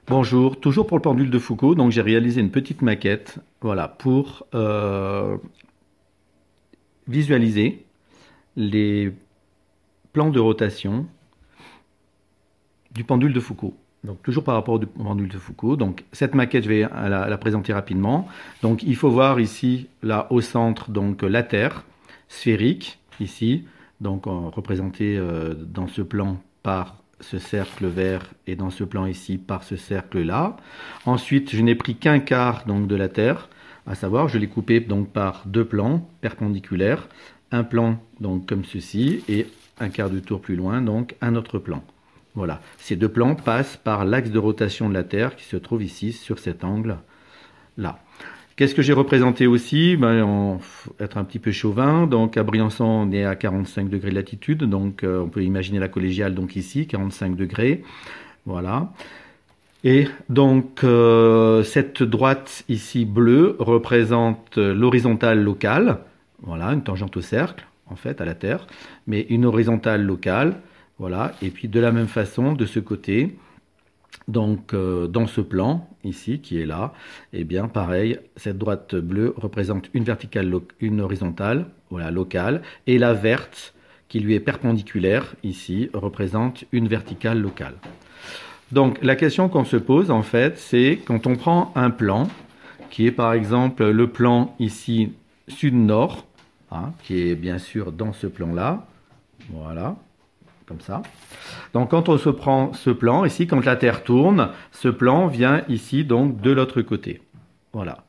Bonjour, toujours pour le pendule de Foucault, donc j'ai réalisé une petite maquette, voilà, pour visualiser les plans de rotation du pendule de Foucault. Donc toujours par rapport au pendule de Foucault. Donc cette maquette, je vais la présenter rapidement. Donc il faut voir ici, là au centre, donc la Terre sphérique, ici, donc représentée dans ce plan par ce cercle vert et dans ce plan ici par ce cercle là. Ensuite, je n'ai pris qu'un quart donc de la Terre, à savoir, je l'ai coupé donc par deux plans perpendiculaires, un plan donc comme ceci et un quart de tour plus loin donc un autre plan. Voilà, ces deux plans passent par l'axe de rotation de la Terre qui se trouve ici sur cet angle là. Qu'est-ce que j'ai représenté aussi? On être un petit peu chauvin. Donc à Briançon, on est à 45 degrés de latitude. Donc on peut imaginer la collégiale donc ici, 45 degrés. Voilà. Et donc cette droite ici bleue représente l'horizontale locale. Voilà, une tangente au cercle, en fait, à la Terre. Mais une horizontale locale. Voilà. Et puis de la même façon, de ce côté, donc dans ce plan ici qui est là, et bien pareil, cette droite bleue représente une verticale, une horizontale, voilà, locale, et la verte qui lui est perpendiculaire ici représente une verticale locale. Donc la question qu'on se pose en fait, c'est quand on prend un plan qui est par exemple le plan ici sud-nord, hein, qui est bien sûr dans ce plan là, voilà, comme ça. Donc quand on se prend ce plan ici, quand la Terre tourne, ce plan vient ici donc de l'autre côté. Voilà.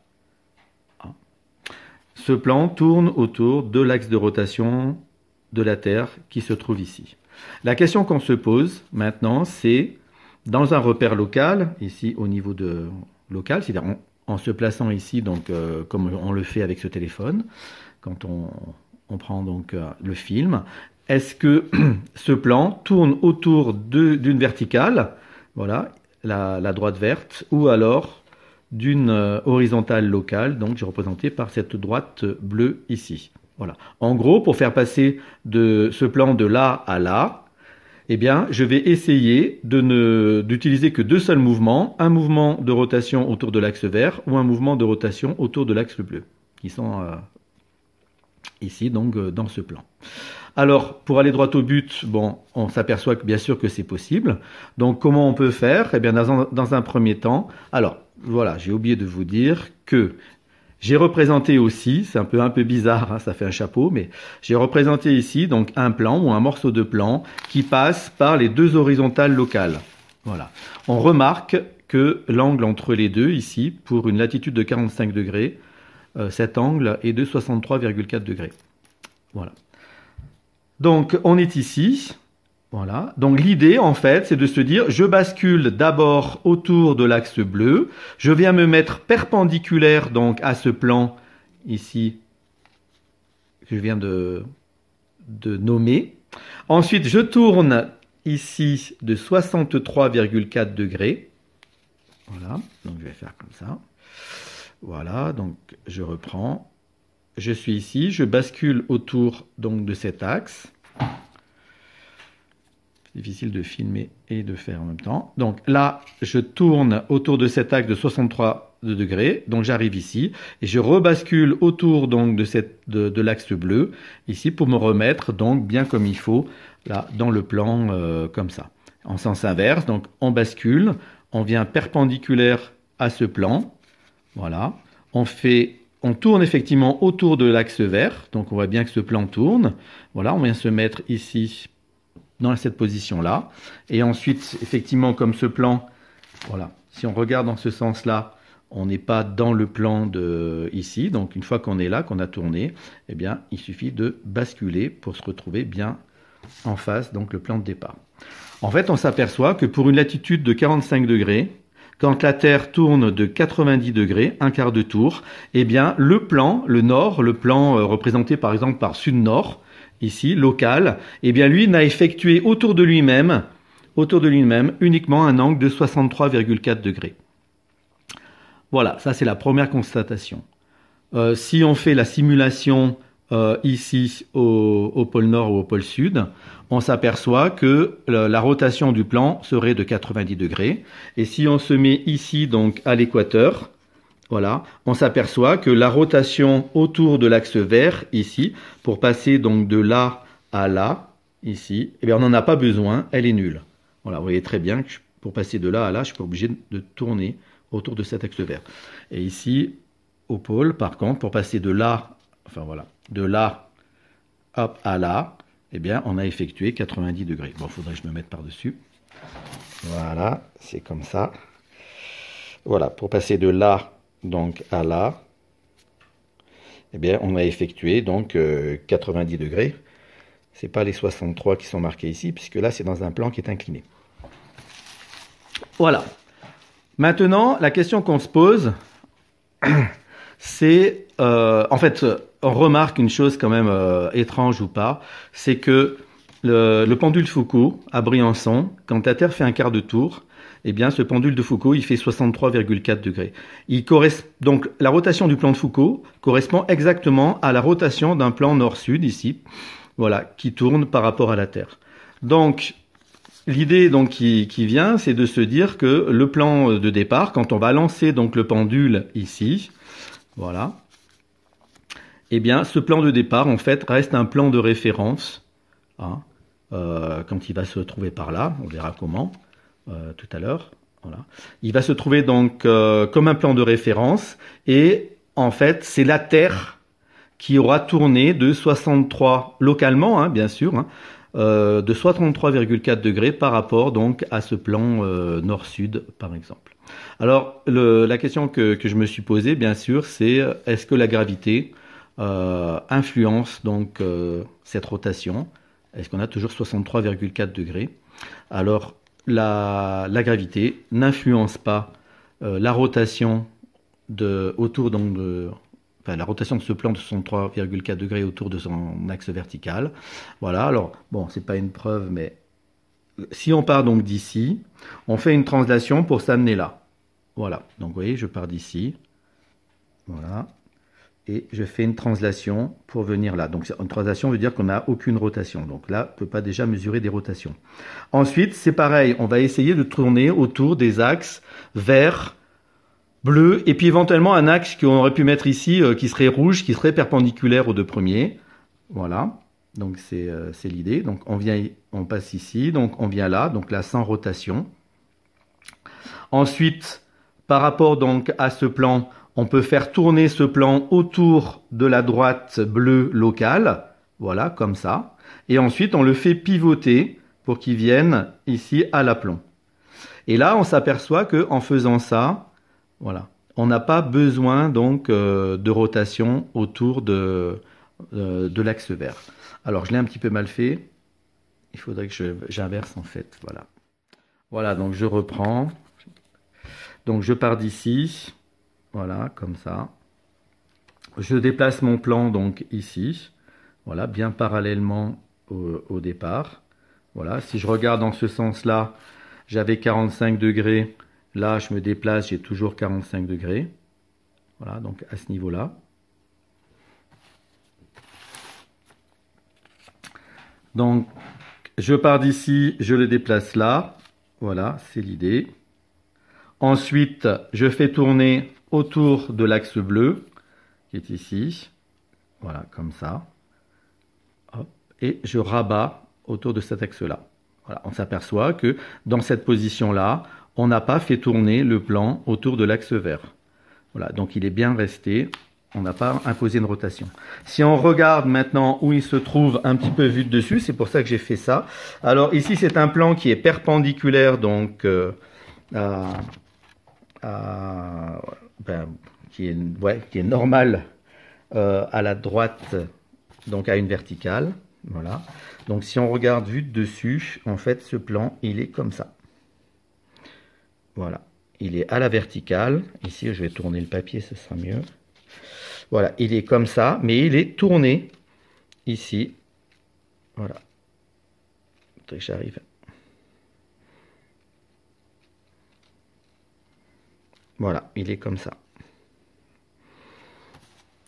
Ce plan tourne autour de l'axe de rotation de la Terre qui se trouve ici. La question qu'on se pose maintenant, c'est dans un repère local, ici au niveau de local, c'est-à-dire en se plaçant ici, donc comme on le fait avec ce téléphone, quand on prend donc le film. Est-ce que ce plan tourne autour d'une verticale, voilà, la droite verte, ou alors d'une horizontale locale, donc j'ai représenté par cette droite bleue ici. Voilà. En gros, pour faire passer de ce plan de là à là, eh bien, je vais essayer d'utiliser que deux seuls mouvements, un mouvement de rotation autour de l'axe vert ou un mouvement de rotation autour de l'axe bleu, qui sont ici, donc, dans ce plan. Alors, pour aller droit au but, bon, on s'aperçoit bien sûr que c'est possible. Donc, comment on peut faire? Eh bien, dans un premier temps, alors, voilà, j'ai oublié de vous dire que j'ai représenté aussi, c'est un peu bizarre, hein, ça fait un chapeau, mais j'ai représenté ici donc un plan ou un morceau de plan qui passe par les deux horizontales locales. Voilà. On remarque que l'angle entre les deux ici, pour une latitude de 45 degrés, cet angle est de 63,4 degrés. Voilà. Donc, on est ici. Voilà. Donc, l'idée, en fait, c'est de se dire, je bascule d'abord autour de l'axe bleu. Je viens me mettre perpendiculaire, donc, à ce plan, ici, que je viens de nommer. Ensuite, je tourne ici de 63,4 degrés. Voilà. Donc, je vais faire comme ça. Voilà. Donc, je reprends. Je suis ici, je bascule autour donc de cet axe. Difficile de filmer et de faire en même temps. Donc là, je tourne autour de cet axe de 63 degrés. Donc j'arrive ici et je rebascule autour donc de l'axe bleu ici pour me remettre donc bien comme il faut là dans le plan comme ça. En sens inverse, donc on bascule, on vient perpendiculaire à ce plan. Voilà, on tourne effectivement autour de l'axe vert, donc on voit bien que ce plan tourne. Voilà, on vient se mettre ici dans cette position-là. Et ensuite, effectivement, comme ce plan, voilà, si on regarde dans ce sens-là, on n'est pas dans le plan de ici. Donc une fois qu'on est là, qu'on a tourné, eh bien, il suffit de basculer pour se retrouver bien en face, donc le plan de départ. En fait, on s'aperçoit que pour une latitude de 45 degrés, quand la Terre tourne de 90 degrés, un quart de tour, eh bien, le plan, le nord, le plan représenté par exemple par sud-nord, ici, local, eh bien, lui n'a effectué autour de lui-même uniquement un angle de 63,4 degrés. Voilà, ça c'est la première constatation. Si on fait la simulation ici au pôle nord ou au pôle sud, on s'aperçoit que la rotation du plan serait de 90 degrés. Et si on se met ici donc à l'équateur, voilà, on s'aperçoit que la rotation autour de l'axe vert, ici, pour passer donc de là à là, ici, eh bien, on n'en a pas besoin, elle est nulle. Voilà, vous voyez très bien que pour passer de là à là, je ne suis pas obligé de tourner autour de cet axe vert. Et ici, au pôle, par contre, pour passer de là, enfin voilà, de là hop, à là, eh bien, on a effectué 90 degrés. Bon, il faudrait que je me mette par-dessus. Voilà, c'est comme ça. Voilà, pour passer de là donc à là, eh bien, on a effectué donc 90 degrés. Ce n'est pas les 63 qui sont marqués ici, puisque là, c'est dans un plan qui est incliné. Voilà. Maintenant, la question qu'on se pose, c'est, en fait, on remarque une chose quand même étrange ou pas, c'est que le pendule Foucault à Briançon, quand la Terre fait un quart de tour, eh bien, ce pendule de Foucault, il fait 63,4 degrés. Donc, la rotation du plan de Foucault correspond exactement à la rotation d'un plan nord-sud, ici, voilà, qui tourne par rapport à la Terre. Donc, l'idée donc qui vient, c'est de se dire que le plan de départ, quand on va lancer donc le pendule ici, voilà, eh bien, ce plan de départ, en fait, reste un plan de référence, hein, quand il va se trouver par là, on verra comment, tout à l'heure, voilà. Il va se trouver donc comme un plan de référence, et en fait, c'est la Terre qui aura tourné de 63, localement, hein, bien sûr, hein, de 63,4 degrés par rapport donc à ce plan nord-sud, par exemple. Alors, la question que je me suis posée, bien sûr, c'est est-ce que la gravité influence donc cette rotation? Est-ce qu'on a toujours 63,4 degrés? Alors, la gravité n'influence pas la rotation autour donc enfin, la rotation de ce plan de 63,4 degrés autour de son axe vertical. Voilà, alors, bon, c'est pas une preuve, mais si on part donc d'ici, on fait une translation pour s'amener là. Voilà, donc vous voyez, je pars d'ici, voilà, et je fais une translation pour venir là. Donc une translation veut dire qu'on n'a aucune rotation. Donc là, on ne peut pas déjà mesurer des rotations. Ensuite, c'est pareil, on va essayer de tourner autour des axes vert, bleu, et puis éventuellement un axe qu'on aurait pu mettre ici, qui serait rouge, qui serait perpendiculaire aux deux premiers. Voilà, donc c'est l'idée. Donc on passe ici, donc on vient là, donc là sans rotation. Ensuite, par rapport donc à ce plan, on peut faire tourner ce plan autour de la droite bleue locale, voilà, comme ça. Et ensuite, on le fait pivoter pour qu'il vienne ici à l'aplomb. Et là, on s'aperçoit qu'en faisant ça, voilà, on n'a pas besoin donc de rotation autour de l'axe vert. Alors, je l'ai un petit peu mal fait. Il faudrait que j'inverse en fait, voilà. Voilà, donc je reprends. Donc je pars d'ici, voilà, comme ça. Je déplace mon plan donc ici, voilà, bien parallèlement au départ. Voilà, si je regarde dans ce sens-là, j'avais 45 degrés. Là, je me déplace, j'ai toujours 45 degrés. Voilà, donc à ce niveau-là. Donc, je pars d'ici, je le déplace là. Voilà, c'est l'idée. Ensuite, je fais tourner autour de l'axe bleu, qui est ici. Voilà, comme ça. Hop, et je rabats autour de cet axe-là. Voilà, on s'aperçoit que dans cette position-là, on n'a pas fait tourner le plan autour de l'axe vert. Voilà, donc il est bien resté. On n'a pas imposé une rotation. Si on regarde maintenant où il se trouve un petit peu vu de dessus, c'est pour ça que j'ai fait ça. Alors ici, c'est un plan qui est perpendiculaire, donc qui est normal à la droite, donc à une verticale. Voilà. Donc si on regarde vu de dessus, en fait, ce plan, il est comme ça. Voilà. Il est à la verticale. Ici, je vais tourner le papier, ce sera mieux. Voilà, il est comme ça, mais il est tourné ici. Voilà. Faudrait que j'arrive. Voilà, il est comme ça.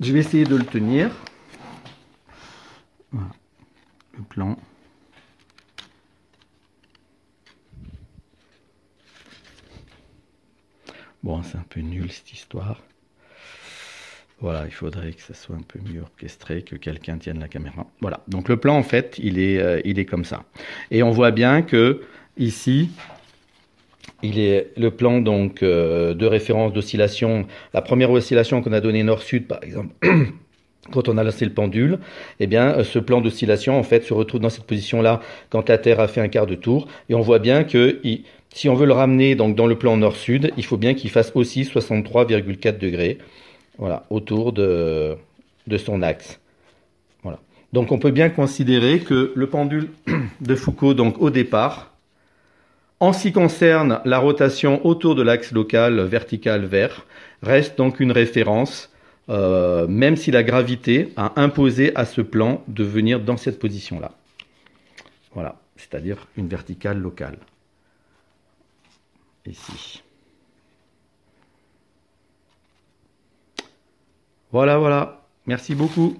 Je vais essayer de le tenir. Voilà, le plan. Bon, c'est un peu nul cette histoire. Voilà, il faudrait que ça soit un peu mieux orchestré, que quelqu'un tienne la caméra. Voilà, donc le plan en fait, il est comme ça. Et on voit bien que ici, il est le plan donc de référence d'oscillation. La première oscillation qu'on a donnée nord-sud par exemple, quand on a lancé le pendule, eh bien ce plan d'oscillation en fait se retrouve dans cette position-là quand la Terre a fait un quart de tour. Et on voit bien que si on veut le ramener donc dans le plan nord-sud, il faut bien qu'il fasse aussi 63,4 degrés. Voilà, autour de son axe. Voilà. Donc on peut bien considérer que le pendule de Foucault, donc au départ, en ce qui concerne la rotation autour de l'axe local vertical vert, reste donc une référence, même si la gravité a imposé à ce plan de venir dans cette position-là. Voilà, c'est-à-dire une verticale locale. Ici. Voilà, voilà. Merci beaucoup.